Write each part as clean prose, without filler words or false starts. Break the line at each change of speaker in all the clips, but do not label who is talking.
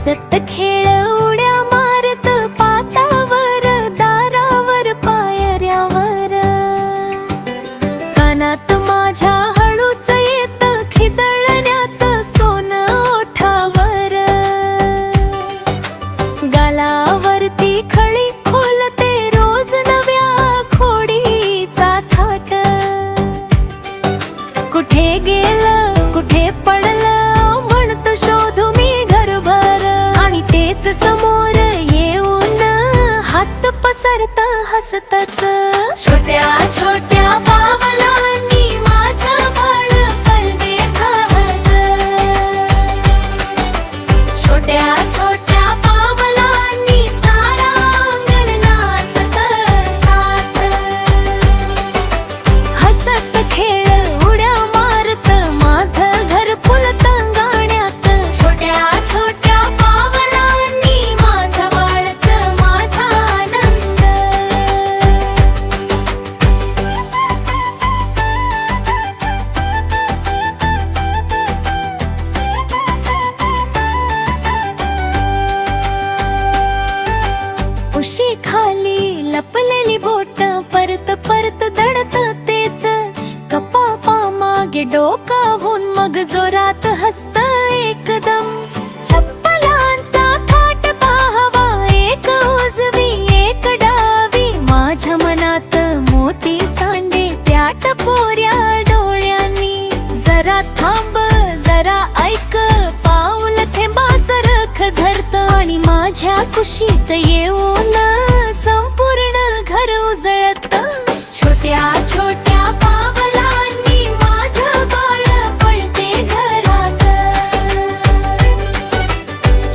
हसत खेळ उड्या मारत पातावर दारावर पायऱ्यावर कानात माझ्या हळूच येत खिदळण्याचं सोनं ओठावर गालावरती खळी खोलते रोज नव्या खोडीचा थाट कुठे गेलं कुठे पडलं म्हणतो शोधू मी घरभर आणि तेच समोर येऊन हात पसरत हसतच छोट्या छोट्या पावलांनी माझं बाळ कळते धावत छोट्या छोट्या पावलांनी सारा अंगण नाचत साथ हसत खेळ उड्या मारत माझं घर फुलत गाण्यात छोट्या छोट्या पावलांनी माझं बाळच माझा आनंद उशी खाली लपलेली बोट परत परत दडत तेच कपापा मागे डोकावून मग जोरात हसत एकदम चप्पलांचा थाट पाहावा एक उजवी एक डावी माझ्या मनात मोती सांडे त्या टपोऱ्या डोळ्यांनी जरा थांब जरा ऐक पाऊल थेंबा सरख झरत आणि माझ्या कुशीत येऊन संपूर्ण घर उजळत छोट्या छोट्या पावलांनी माझं बाळ पळते घरात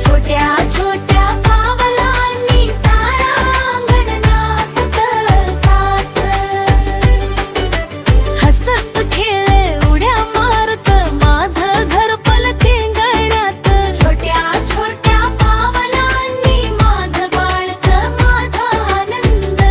छोट्या छोट्या पावलांनी सारा अंगण नाचत साथ हसत खेळ उड्या मारत माझं घर पलते गळ्यात छोट्या छोट्या पावलांनी माझं बाळच माझा आनंद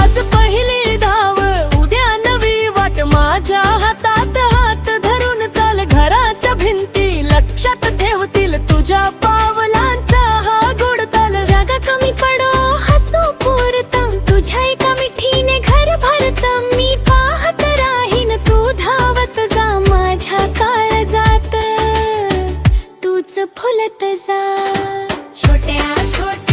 आज पहिली धाव उद्या नवी वाट माझ्या हातात हात धरून चाल घराच्या भिंती लक्षात ठेवतील तुझ्या पावलांचा हा गोड ताल जागा कमी पडो हसू पुरतम तुझ्या एका मिठीने घर भरतम मी पाहत राहीन तू धावत जा माझ्या काळजात तूच फुलत जा छोट्या छोट्या